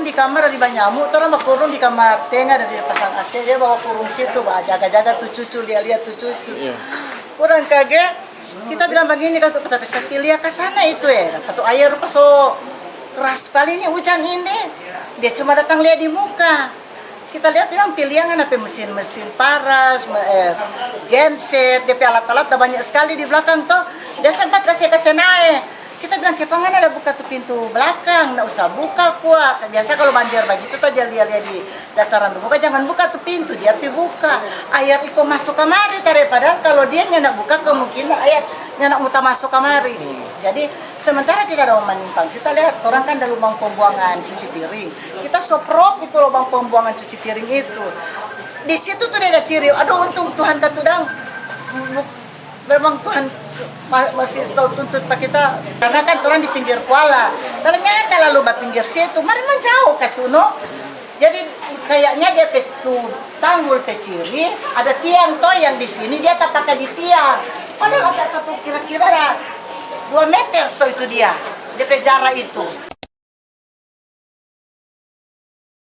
kurung di kamar dari nyamuk, terus mau kurung di kamar tengah dari pasang AC, dia bawa kurung situ, jaga-jaga tuh cucu, dia lihat tuh cucu. Kurang kaget, kita bilang begini kan, tapi saya pilih ke sana itu ya, dapat tuh air pas so keras sekali ini hujan ini, dia cuma datang lihat di muka. Kita lihat bilang pilihan apa mesin-mesin paras, genset, DP alat-alat banyak sekali di belakang tuh. Dia sempat kasih naik. Kita bilang kepangan ada buka tuh pintu belakang, nggak usah buka kuat. Biasa kalau banjir begitu tuh dia di dataran buka, jangan buka tuh pintu, dia pi buka. Ayat iko masuk kamari daripada kalau dia nyak buka kemungkinan ayat nyak muta masuk kamari. Jadi sementara kita ada menimpang, kita lihat orang kan ada lubang pembuangan cuci piring. Kita soprok itu lubang pembuangan cuci piring itu. Di situ tuh ada ciri, aduh untung Tuhan katudang. Memang Tuhan masih tahu tuntut pak kita karena kan orang di pinggir kuala ternyata lalu pinggir situ mari menjauh katuno jadi kayaknya dia petu tanggul peciri ada tiang toh yang di sini dia tak pakai di tiang padahal agak satu kira-kira 2 meter so itu dia jarak itu.